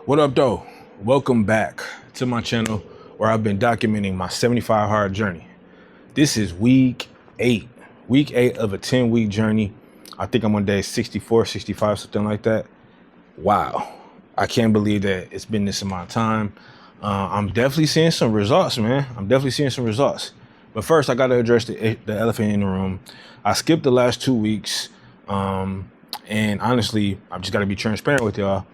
What up, though? Welcome back to my channel where I've been documenting my 75 hard journey. This is week 8 of a 10-week journey. I think I'm on day 64, 65, something like that. Wow, I can't believe that it's been this amount of time. I'm definitely seeing some results, man. I'm definitely seeing some results. But first, I got to address the elephant in the room. I skipped the last 2 weeks, and honestly, I've just got to be transparent with y'all.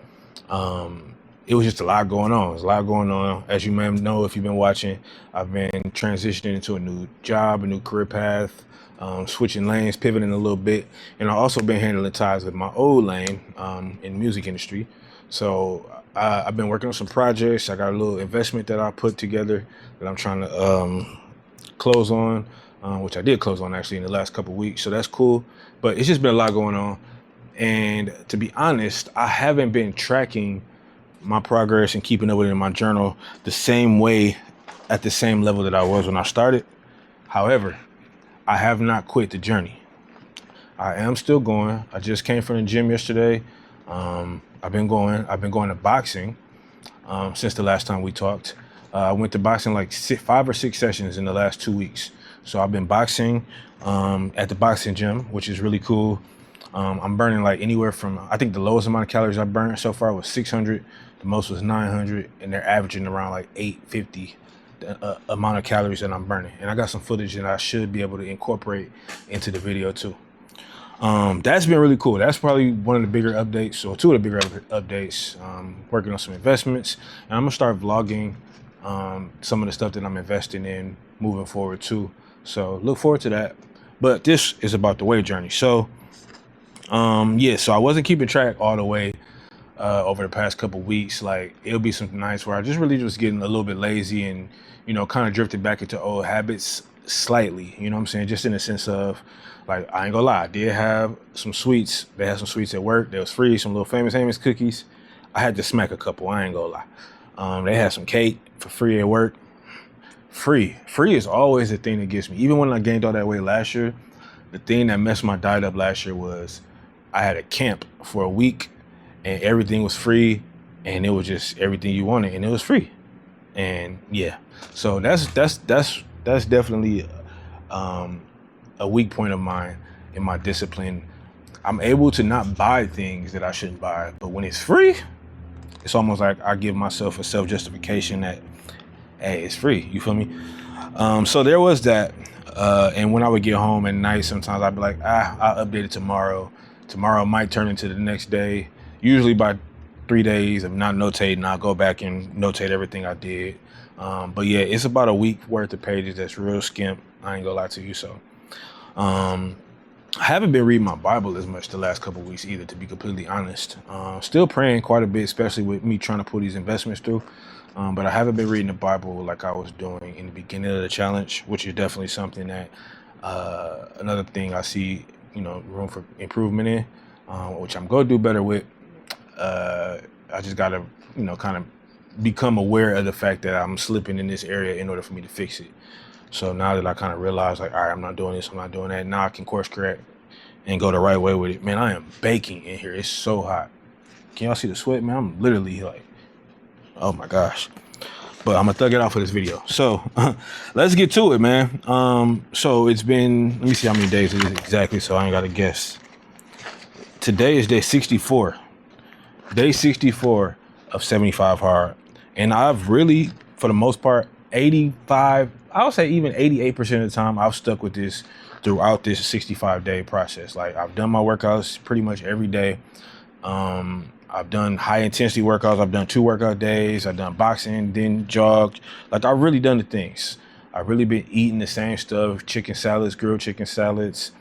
It was just a lot going on. There's a lot going on. As you may know, if you've been watching, I've been transitioning into a new job, a new career path, switching lanes, pivoting a little bit. And I've also been handling ties with my old lane in the music industry. So I've been working on some projects. I got a little investment that I put together that I'm trying to close on, which I did close on actually in the last couple of weeks. So that's cool. But it's just been a lot going on. And to be honest, I haven't been tracking my progress and keeping up with it in my journal the same way at the same level that I was when I started. However, I have not quit the journey. I am still going. I just came from the gym yesterday. I've been going to boxing since the last time we talked. I went to boxing like 5 or 6 sessions in the last 2 weeks. So I've been boxing at the boxing gym, which is really cool. I'm burning like anywhere from, I think the lowest amount of calories I burned so far was 600. The most was 900, and they're averaging around like 850 amount of calories that I'm burning. And I got some footage that I should be able to incorporate into the video too. That's been really cool. That's probably one of the bigger updates, or two of the bigger updates. Working on some investments, and I'm gonna start vlogging some of the stuff that I'm investing in moving forward too. So look forward to that. But this is about the weight journey. So so I wasn't keeping track all the way over the past couple weeks. Like, it'll be some nights where I just really was getting a little bit lazy and, kind of drifted back into old habits slightly, you know what I'm saying? Just in the sense of, like, I ain't gonna lie, I did have some sweets. They had some sweets at work. They was free, some little Famous Amos cookies. I had to smack a couple, I ain't gonna lie. They had some cake for free at work. Free is always the thing that gets me. Even when I gained all that weight last year, the thing that messed my diet up last year was I had a camp for a week and everything was free, and it was just everything you wanted and it was free. And yeah, so that's definitely a weak point of mine in my discipline. I'm able to not buy things that I shouldn't buy, but when it's free, it's almost like I give myself a self-justification that, hey, it's free, you feel me? So there was that. And when I would get home at night, sometimes I'd be like, I'll update it tomorrow. Tomorrow might turn into the next day. Usually by 3 days of not notating, I'll go back and notate everything I did. But yeah, it's about a week worth of pages that's real skimp. I ain't gonna lie to you. So I haven't been reading my Bible as much the last couple of weeks either, to be completely honest. Still praying quite a bit, especially with me trying to pull these investments through. But I haven't been reading the Bible like I was doing in the beginning of the challenge, which is definitely something that another thing I see, room for improvement in, which I'm going to do better with. I just got to, kind of become aware of the fact that I'm slipping in this area in order for me to fix it. So now that I kind of realize, like, all right, I'm not doing this, I'm not doing that, now I can course correct and go the right way with it. Man, I am baking in here. It's so hot. Can y'all see the sweat, man? I'm literally like, oh my gosh. But I'm gonna thug it out for this video. So let's get to it, man. So it's been, let me see how many days it is exactly, so I ain't gotta guess. Today is day 64. Day 64 of 75 hard. And I've really, for the most part, 85, I would say even 88% of the time, I've stuck with this throughout this 65-day process. Like, I've done my workouts pretty much every day. I've done high intensity workouts. I've done 2 workout days. I've done boxing, then jogged. Like, I've really done the things. I've really been eating the same stuff: chicken salads, grilled chicken salads,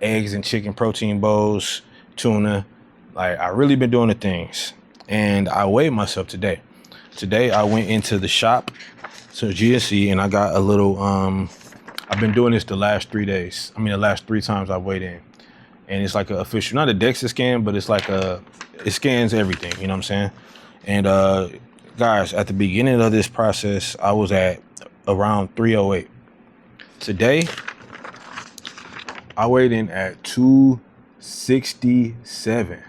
eggs and chicken protein bowls, tuna. Like, I really been doing the things. And I weighed myself today. Today I went into the shop, to GNC, and I got a little, I've been doing this the last 3 days. I mean, the last 3 times I weighed in. And it's like an official, not a DEXA scan, but it's like it scans everything, you know what I'm saying? And guys, at the beginning of this process, I was at around 308. Today, I weighed in at 267.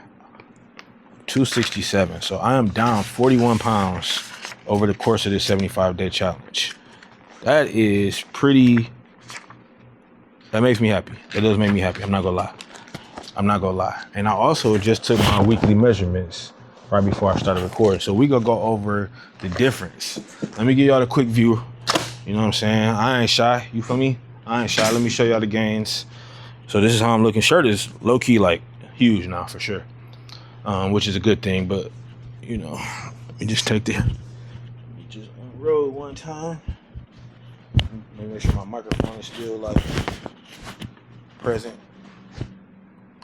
267. So I am down 41 pounds over the course of this 75-day challenge. That is pretty, that makes me happy. That does make me happy. I'm not gonna lie. And I also just took my weekly measurements right before I started recording. So we gonna go over the difference. Let me give y'all a quick view. You know what I'm saying? I ain't shy. You feel me? I ain't shy. Let me show y'all the gains. So this is how I'm looking. Shirt is low key like huge now for sure, which is a good thing. But you know, let me just take just unroll one time. Let me make sure my microphone is still like present.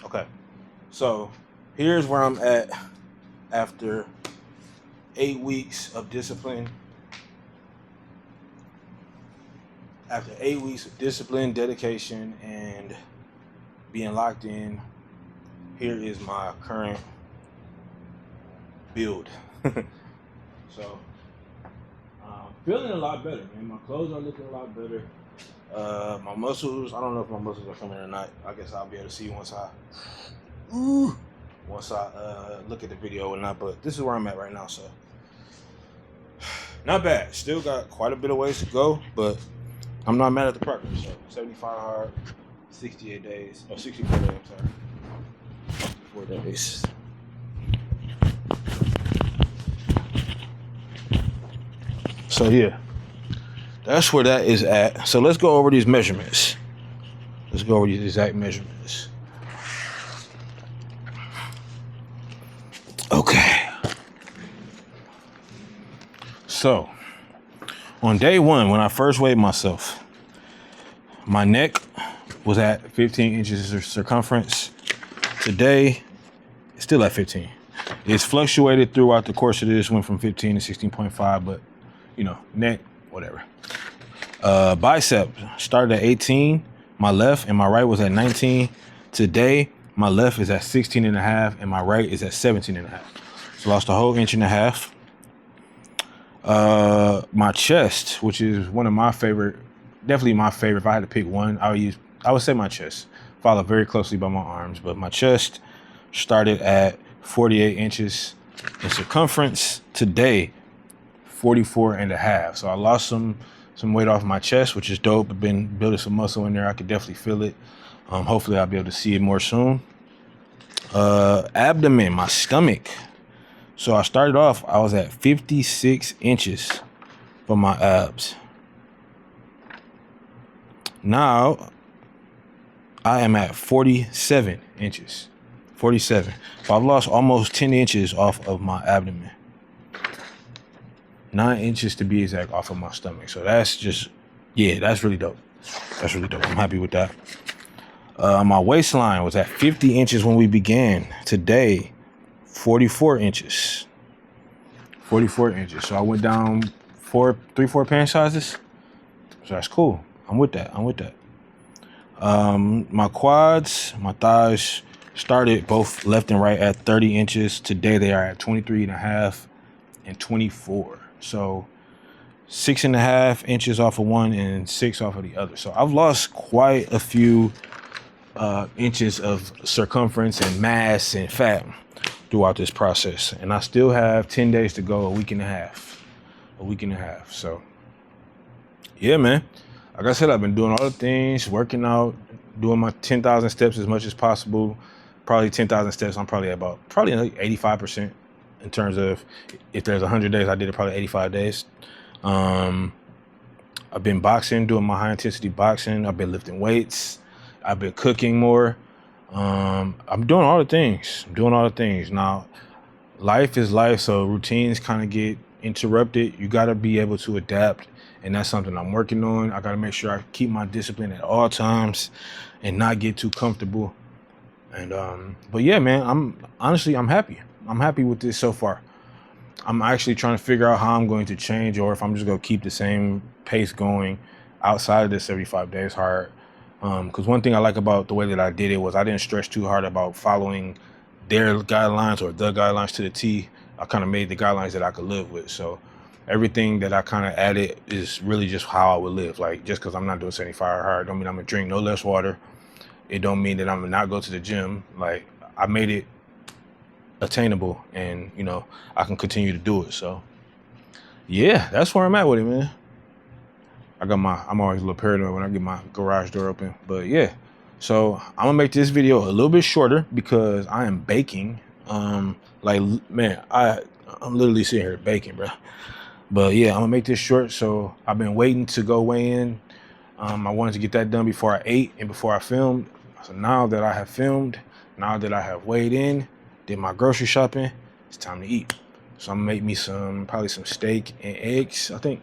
Okay, so here's where I'm at after 8 weeks of discipline. After 8 weeks of discipline, dedication, and being locked in, here is my current build. So, feeling a lot better, man. My clothes are looking a lot better. My muscles, I don't know if my muscles are coming or not. I guess I'll be able to see once I look at the video or not. But this is where I'm at right now, so not bad. Still got quite a bit of ways to go, but I'm not mad at the progress. So 75 hard, 68 days, or 64 days, I'm sorry. 4 days. So yeah, that's where that is at. So let's go over these measurements. Let's go over these exact measurements. Okay. So on day one, when I first weighed myself, my neck was at 15 inches of circumference. Today, it's still at 15. It's fluctuated throughout the course of this, went from 15 to 16.5, but you know, neck, whatever. Bicep started at 18, my left, and my right was at 19. Today, my left is at 16 and a half, and my right is at 17 and a half. So lost a whole inch and a half. My chest, which is one of my favorite, definitely my favorite. If I had to pick one, I would say my chest, followed very closely by my arms. But my chest started at 48 inches in circumference. Today, 44 and a half. So I lost some weight off my chest, which is dope. I've been building some muscle in there. I could definitely feel it. Hopefully I'll be able to see it more soon. Abdomen, my stomach. So I started off, I was at 56 inches for my abs. Now I am at 47 inches. 47. So I've lost almost 10 inches off of my abdomen. 9 inches to be exact off of my stomach. So that's just, yeah, that's really dope. That's really dope. I'm happy with that. My waistline was at 50 inches when we began. Today, 44 inches. 44 inches. So I went down 4 pant sizes. So that's cool. I'm with that. My quads, my thighs started both left and right at 30 inches. Today they are at 23 and a half and 24. So 6.5 inches off of one and 6 off of the other. So I've lost quite a few inches of circumference and mass and fat throughout this process. And I still have 10 days to go, a week and a half. So yeah, man. Like I said, I've been doing all the things, working out, doing my 10,000 steps as much as possible. Probably 10,000 steps. I'm probably like 85% in terms of if there's 100 days, I did it probably 85 days. I've been boxing, doing my high intensity boxing. I've been lifting weights. I've been cooking more. I'm doing all the things. Now, life is life, so routines kind of get interrupted. You got to be able to adapt, and that's something I'm working on. I got to make sure I keep my discipline at all times and not get too comfortable. And but yeah, man, I'm happy. I'm happy with this so far. I'm actually trying to figure out how I'm going to change, or if I'm just going to keep the same pace going outside of this 75 days hard. Because one thing I like about the way that I did it was I didn't stress too hard about following their guidelines or the guidelines to the T. I kind of made the guidelines that I could live with. So everything that I kind of added is really just how I would live. Like, just because I'm not doing 75 hard don't mean I'm going to drink no less water. It don't mean that I'm going to not go to the gym. Like, I made it attainable, and you know, I can continue to do it. So yeah, that's where I'm at with it, man. I'm always a little paranoid when I get my garage door open, but yeah. So I'm gonna make this video a little bit shorter because I am baking. Like, man, I'm literally sitting here baking, bro. But yeah, I'm gonna make this short. So I've been waiting to go weigh in. I wanted to get that done before I ate and before I filmed. So now that I have filmed, now that I have weighed in, did my grocery shopping, it's time to eat. So I'm gonna make me probably some steak and eggs. I think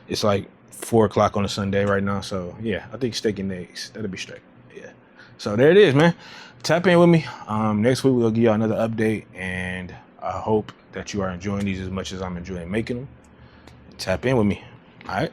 it's like 4 o'clock on a Sunday right now. So yeah, I think steak and eggs, that'll be straight. Yeah. So there it is, man. Tap in with me. Next week we'll give you another update, and I hope that you are enjoying these as much as I'm enjoying making them. Tap in with me. All right.